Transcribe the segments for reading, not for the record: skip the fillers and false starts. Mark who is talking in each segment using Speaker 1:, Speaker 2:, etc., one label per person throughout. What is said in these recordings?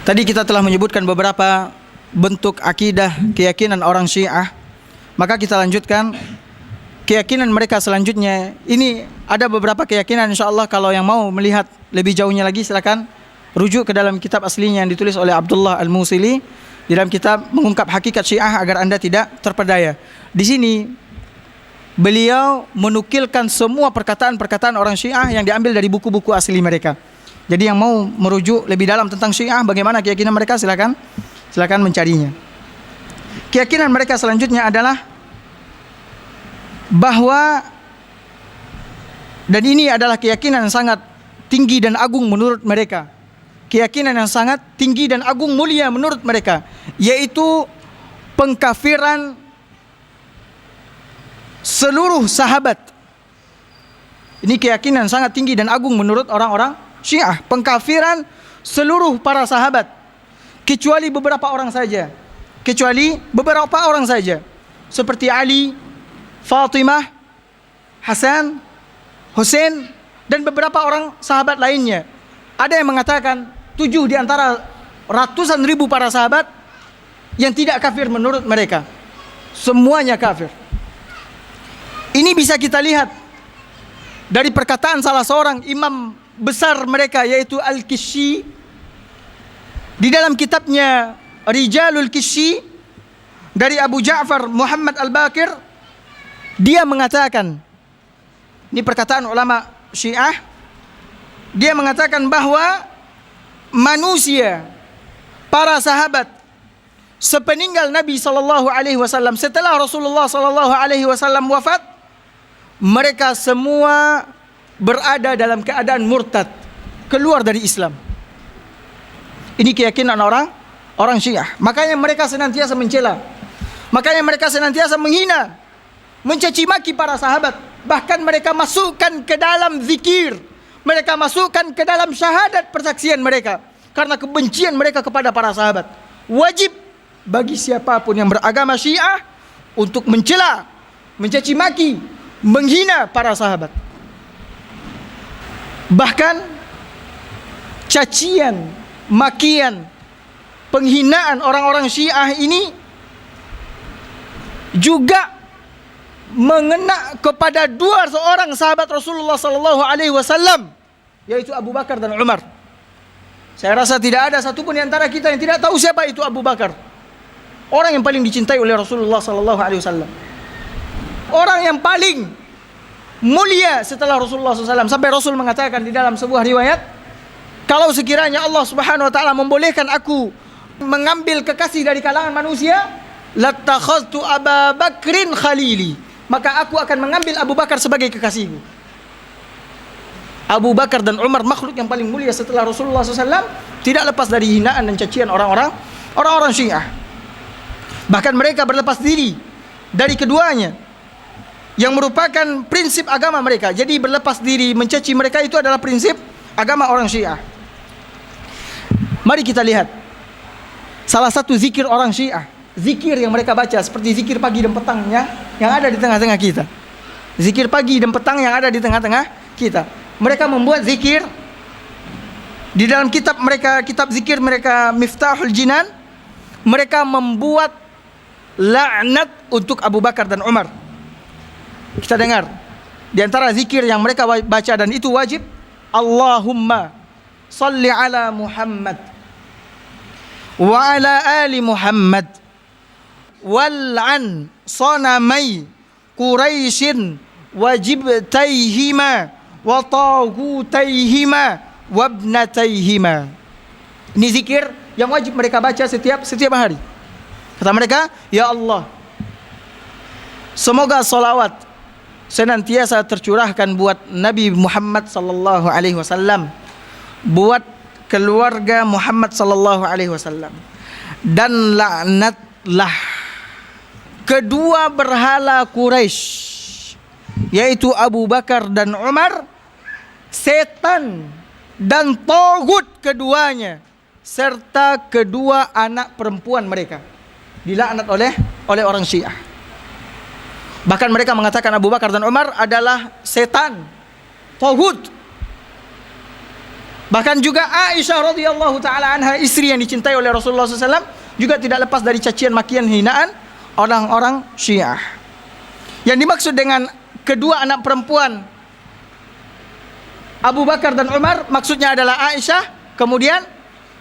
Speaker 1: Tadi kita telah menyebutkan beberapa bentuk akidah keyakinan orang Syiah. Maka kita lanjutkan keyakinan mereka selanjutnya. Ini ada beberapa keyakinan, insyaallah kalau yang mau melihat lebih jauhnya lagi silakan rujuk ke dalam kitab aslinya yang ditulis oleh Abdullah Al-Musili di dalam kitab Mengungkap Hakikat Syiah agar Anda tidak terpedaya. Di sini beliau menukilkan semua perkataan-perkataan orang Syiah yang diambil dari buku-buku asli mereka. Jadi yang mau merujuk lebih dalam tentang Syiah, bagaimana keyakinan mereka, silakan mencarinya. Keyakinan mereka selanjutnya adalah bahwa, dan ini adalah keyakinan yang sangat tinggi dan agung menurut mereka, keyakinan yang sangat tinggi dan agung mulia menurut mereka, yaitu pengkafiran seluruh sahabat. Ini keyakinan sangat tinggi dan agung menurut orang-orang Syiah, pengkafiran seluruh para sahabat kecuali beberapa orang saja, seperti Ali, Fatimah, Hasan, Hussein, dan beberapa orang sahabat lainnya. Ada yang mengatakan 7 di antara ratusan ribu para sahabat yang tidak kafir menurut mereka, semuanya kafir. Ini bisa kita lihat dari perkataan salah seorang imam besar mereka, yaitu Al-Kishi, di dalam kitabnya Rijalul Kishi dari Abu Ja'far Muhammad Al-Baqir. Dia mengatakan, ini perkataan ulama Syiah, dia mengatakan bahwa manusia, para sahabat sepeninggal Nabi SAW, setelah Rasulullah SAW wafat, mereka semua berada dalam keadaan murtad, keluar dari Islam. Ini keyakinan orang Syiah. Makanya mereka senantiasa mencela, makanya mereka senantiasa menghina, mencaci maki para sahabat. Bahkan mereka masukkan ke dalam zikir, mereka masukkan ke dalam syahadat persaksian mereka, karena kebencian mereka kepada para sahabat. Wajib bagi siapapun yang beragama Syiah untuk mencela, mencaci maki, menghina para sahabat. Bahkan cacian, makian, penghinaan orang-orang Syiah ini juga mengena kepada dua seorang sahabat Rasulullah SAW, yaitu Abu Bakar dan Umar. Saya rasa tidak ada satupun di antara kita yang tidak tahu siapa itu Abu Bakar, orang yang paling dicintai oleh Rasulullah SAW, orang yang paling mulia setelah Rasulullah SAW. Sampai Rasul mengatakan di dalam sebuah riwayat, kalau sekiranya Allah Subhanahu Wa Taala membolehkan aku mengambil kekasih dari kalangan manusia, latakhadtu Abu Bakrin khalili, maka aku akan mengambil Abu Bakar sebagai kekasihku. Abu Bakar dan Umar, makhluk yang paling mulia setelah Rasulullah SAW, tidak lepas dari hinaan dan cacian orang-orang Syiah. Bahkan mereka berlepas diri dari keduanya, yang merupakan prinsip agama mereka. Jadi berlepas diri mencaci mereka itu adalah prinsip agama orang Syiah. Mari kita lihat salah satu zikir orang Syiah, zikir yang mereka baca, seperti zikir pagi dan petangnya yang ada di tengah-tengah kita. Zikir pagi dan petang yang ada di tengah-tengah kita. Mereka membuat zikir di dalam kitab mereka, kitab zikir mereka Miftahul Jinan. Mereka membuat laknat untuk Abu Bakar dan Umar. Kita dengar di antara zikir yang mereka baca, dan itu wajib: Allahumma salli ala Muhammad wa ala ali Muhammad wal'an sanamai Quraisyin wa jibtaihima wa taghutaihima wa ibnataihima. Ini zikir yang wajib mereka baca setiap hari. Kata mereka, ya Allah, semoga salawat senantiasa tercurahkan buat Nabi Muhammad sallallahu alaihi wasallam, buat keluarga Muhammad sallallahu alaihi wasallam, dan laknatlah kedua berhala Quraisy, yaitu Abu Bakar dan Umar, setan dan tagut keduanya, serta kedua anak perempuan mereka. Dilaknat oleh orang Syiah. Bahkan mereka mengatakan Abu Bakar dan Umar adalah setan, taghut. Bahkan juga Aisyah radhiyallahu taala anha, istri yang dicintai oleh Rasulullah SAW, juga tidak lepas dari cacian makian hinaan orang-orang Syiah. Yang dimaksud dengan kedua anak perempuan Abu Bakar dan Umar, maksudnya adalah Aisyah, kemudian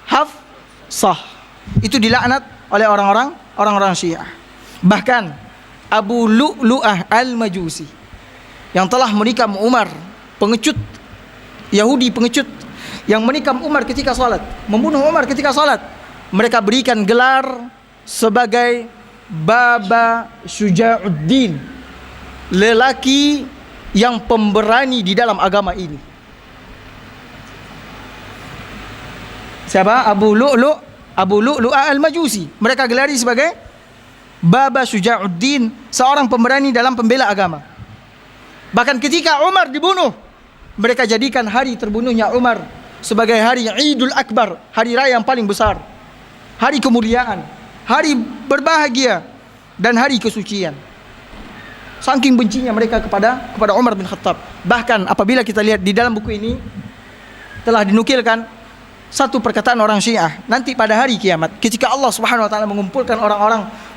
Speaker 1: Hafsah. Itu dilaknat oleh orang-orang Syiah. Bahkan Abu Lu'lu'ah Al-Majusi yang telah menikam Umar, pengecut Yahudi, pengecut yang menikam Umar ketika salat, membunuh Umar ketika salat, mereka berikan gelar sebagai Baba Syuja'uddin, lelaki yang pemberani di dalam agama ini. Siapa? Abu Lu'lu'ah Al-Majusi. Mereka gelari sebagai Baba Syuja'uddin, seorang pemberani dalam pembela agama. Bahkan ketika Umar dibunuh, mereka jadikan hari terbunuhnya Umar sebagai hari Idul Akbar, hari raya yang paling besar, hari kemuliaan, hari berbahagia, dan hari kesucian. Saking bencinya mereka kepada Umar bin Khattab. Bahkan apabila kita lihat di dalam buku ini telah dinukilkan satu perkataan orang Syiah, nanti pada hari kiamat ketika Allah Subhanahu wa taala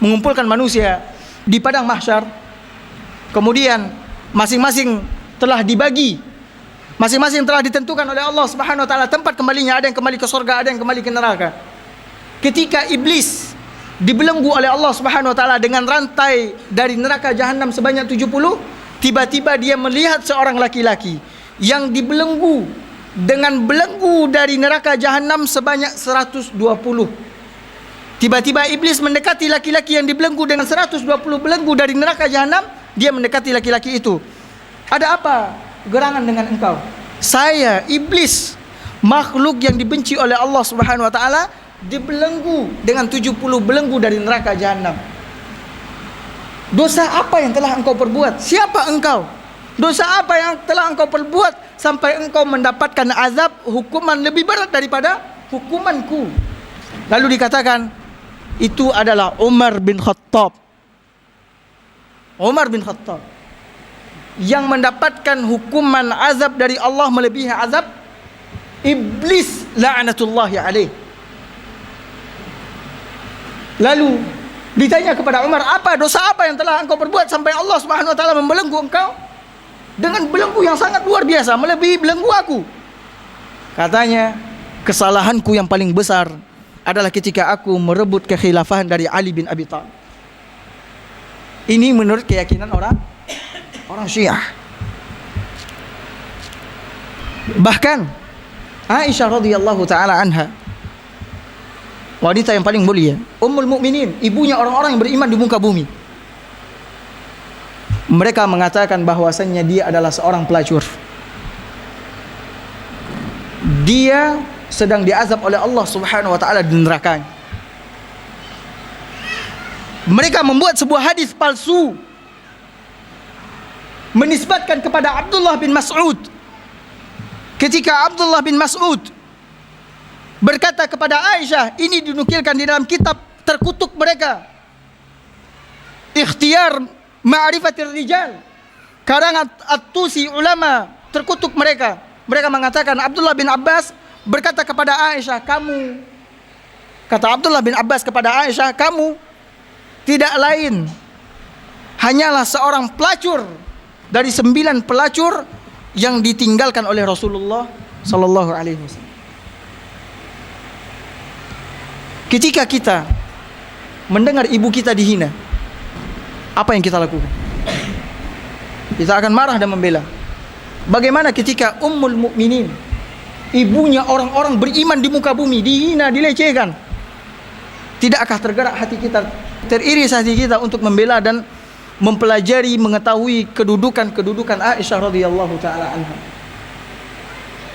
Speaker 1: mengumpulkan manusia di padang mahsyar, kemudian masing-masing telah dibagi, masing-masing telah ditentukan oleh Allah Subhanahu wa taala tempat kembalinya, ada yang kembali ke surga, ada yang kembali ke neraka. Ketika iblis dibelenggu oleh Allah Subhanahu wa taala dengan rantai dari neraka jahanam sebanyak 70, tiba-tiba dia melihat seorang laki-laki yang dibelenggu dengan belenggu dari neraka jahanam sebanyak 120. Tiba-tiba iblis mendekati laki-laki yang dibelenggu dengan 120 belenggu dari neraka jahanam. Dia mendekati laki-laki itu. Ada apa gerangan dengan engkau? Saya iblis, makhluk yang dibenci oleh Allah Subhanahu wa taala, dibelenggu dengan 70 belenggu dari neraka jahanam. Dosa apa yang telah engkau perbuat? Siapa engkau? Dosa apa yang telah engkau perbuat sampai engkau mendapatkan azab hukuman lebih berat daripada hukumanku? Lalu dikatakan itu adalah Umar bin Khattab. Umar bin Khattab yang mendapatkan hukuman azab dari Allah melebihi azab iblis la'natullahi alaih. Lalu ditanya kepada Umar, apa dosa apa yang telah engkau perbuat sampai Allah Subhanahu wa taala membelenggu engkau dengan belenggu yang sangat luar biasa, melebihi belenggu aku? Katanya, kesalahanku yang paling besar adalah ketika aku merebut kekhilafahan dari Ali bin Abi Thalib. Ini menurut keyakinan orang Syiah. Bahkan Aisyah radhiyallahu taala anha, wanita yang paling mulia, Ummul Mukminin, ibunya orang-orang yang beriman di muka bumi, mereka mengatakan bahwasannya dia adalah seorang pelacur. Dia sedang diazab oleh Allah Subhanahu wa taala di neraka. Mereka membuat sebuah hadis palsu menisbatkan kepada Abdullah bin Mas'ud. Ketika Abdullah bin Mas'ud berkata kepada Aisyah, ini dinukilkan di dalam kitab terkutuk mereka, Ikhtiyar Ma'rifatir Rijal, karangan At-Tusi, ulama terkutuk mereka. Mereka mengatakan Abdullah bin Abbas berkata kepada Aisyah, kata Abdullah bin Abbas kepada Aisyah, kamu tidak lain hanyalah seorang pelacur dari 9 pelacur yang ditinggalkan oleh Rasulullah sallallahu alaihi wasallam. Ketika kita mendengar ibu kita dihina, apa yang kita lakukan? Kita akan marah dan membela. Bagaimana ketika Ummul Mukminin, ibunya orang-orang beriman di muka bumi, dihina, dilecehkan? Tidakkah tergerak hati kita, teriris hati kita untuk membela dan mempelajari, mengetahui kedudukan Aisyah radhiyallahu taala anha?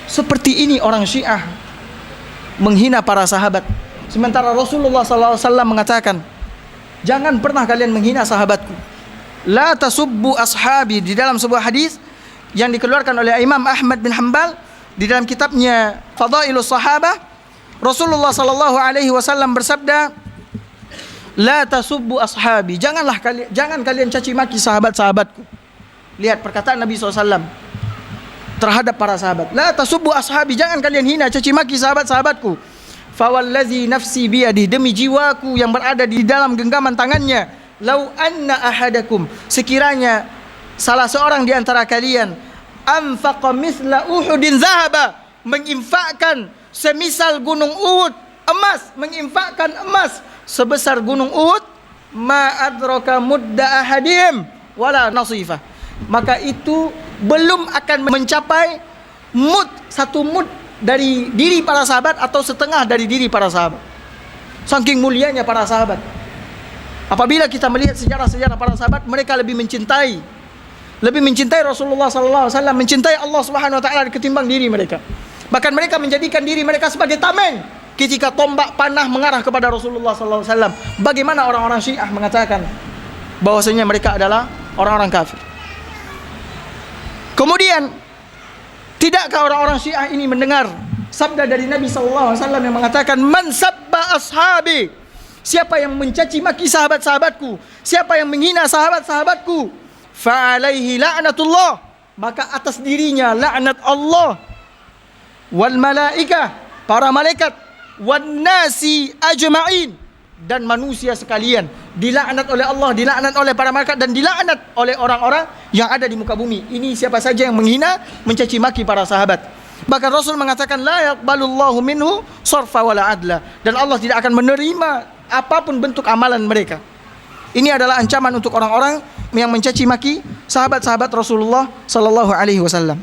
Speaker 1: Seperti ini orang Syiah menghina para sahabat. Sementara Rasulullah SAW mengatakan, jangan pernah kalian menghina sahabatku. La tasubbu ashabi, di dalam sebuah hadis yang dikeluarkan oleh Imam Ahmad bin Hanbal di dalam kitabnya Fadailus Sahabah, Rasulullah SAW bersabda, la tasubbu ashabi, jangan kalian caci maki sahabat-sahabatku. Lihat perkataan Nabi SAW. terhadap para sahabat. La tasubbu ashabi, jangan kalian hina caci maki sahabat-sahabatku. Fawallazi nafsi biyadi, demi jiwaku yang berada di dalam genggaman tangannya, lau anna ahadakum, sekiranya salah seorang di antara kalian anfaqa mithla Uhudin zahaba, menginfakkan semisal gunung Uhud emas, menginfakkan emas sebesar gunung Uhud, ma adraka mudda ahadim wala nasifah, maka itu belum akan mencapai satu mud dari diri para sahabat atau setengah dari diri para sahabat. Saking mulianya para sahabat. Apabila kita melihat sejarah-sejarah para sahabat, mereka lebih mencintai Rasulullah sallallahu alaihi wasallam, mencintai Allah Subhanahu wa taala ketimbang diri mereka. Bahkan mereka menjadikan diri mereka sebagai tameng ketika tombak panah mengarah kepada Rasulullah sallallahu alaihi wasallam. Bagaimana orang-orang Syiah mengatakan bahwasanya mereka adalah orang-orang kafir. Kemudian, tidakkah orang-orang Syiah ini mendengar sabda dari Nabi sallallahu alaihi wasallam yang mengatakan, "Man sabba ashabi," siapa yang mencaci maki sahabat-sahabatku, siapa yang menghina sahabat-sahabatku, fa alaihi la'natullah, maka atas dirinya laknat Allah, wal malaikah, para malaikat, wan nasi ajma'in, dan manusia sekalian, dilaknat oleh Allah, dilaknat oleh para malaikat, dan dilaknat oleh orang-orang yang ada di muka bumi. Ini siapa saja yang menghina, mencaci maki para sahabat. Bahkan Rasul mengatakan, la yaqbalullahu minhu sarfa wala adla, dan Allah tidak akan menerima apapun bentuk amalan mereka. Ini adalah ancaman untuk orang-orang yang mencaci maki sahabat-sahabat Rasulullah sallallahu alaihi wasallam.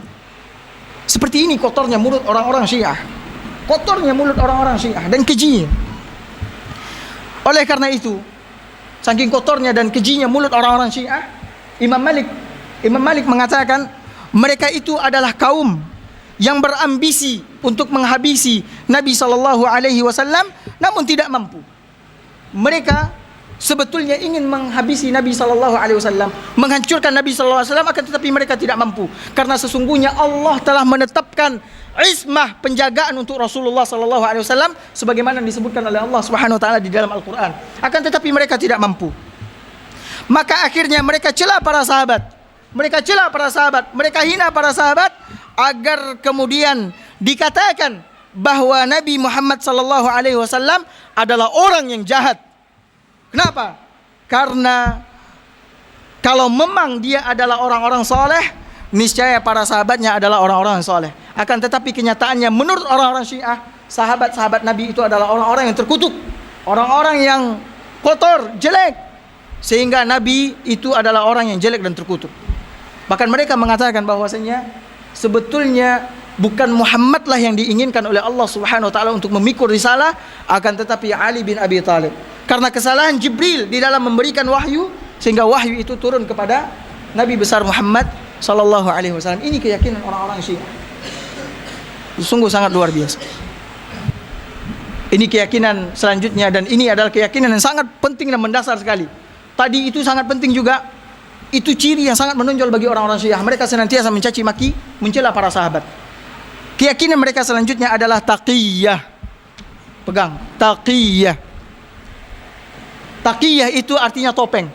Speaker 1: Seperti ini kotornya mulut orang-orang Syiah. Kotornya mulut orang-orang Syiah dan kejinya. Oleh karena itu, saking kotornya dan kejinya mulut orang-orang Syiah, Imam Malik mengatakan mereka itu adalah kaum yang berambisi untuk menghabisi Nabi sallallahu alaihi wasallam namun tidak mampu. Mereka sebetulnya ingin menghabisi Nabi sallallahu alaihi wasallam, menghancurkan Nabi sallallahu alaihi wasallam, akan tetapi mereka tidak mampu karena sesungguhnya Allah telah menetapkan ismah, penjagaan untuk Rasulullah sallallahu alaihi wasallam sebagaimana disebutkan oleh Allah Subhanahu wa taala di dalam Al-Qur'an. Akan tetapi mereka tidak mampu. Maka akhirnya mereka cela para sahabat. Mereka hina para sahabat agar kemudian dikatakan bahwa Nabi Muhammad sallallahu alaihi wasallam adalah orang yang jahat. Kenapa? Karena kalau memang dia adalah orang-orang soleh, niscaya para sahabatnya adalah orang-orang soleh. Akan tetapi kenyataannya menurut orang-orang Syiah, sahabat-sahabat Nabi itu adalah orang-orang yang terkutuk, orang-orang yang kotor, jelek, sehingga Nabi itu adalah orang yang jelek dan terkutuk. Bahkan mereka mengatakan bahwasanya sebetulnya bukan Muhammadlah yang diinginkan oleh Allah Subhanahu wa taala untuk memikul risalah, akan tetapi Ali bin Abi Thalib. Karena kesalahan Jibril di dalam memberikan wahyu, sehingga wahyu itu turun kepada Nabi besar Muhammad sallallahu alaihi wasallam. Ini keyakinan orang-orang Syiah. Sungguh sangat luar biasa. Ini keyakinan selanjutnya, dan ini adalah keyakinan yang sangat penting dan mendasar sekali. Tadi itu sangat penting juga. Itu ciri yang sangat menonjol bagi orang-orang Syiah. Mereka senantiasa mencaci maki, mencela para sahabat. Keyakinan mereka selanjutnya adalah taqiyah. Pegang, taqiyah. Taqiyah itu artinya topeng.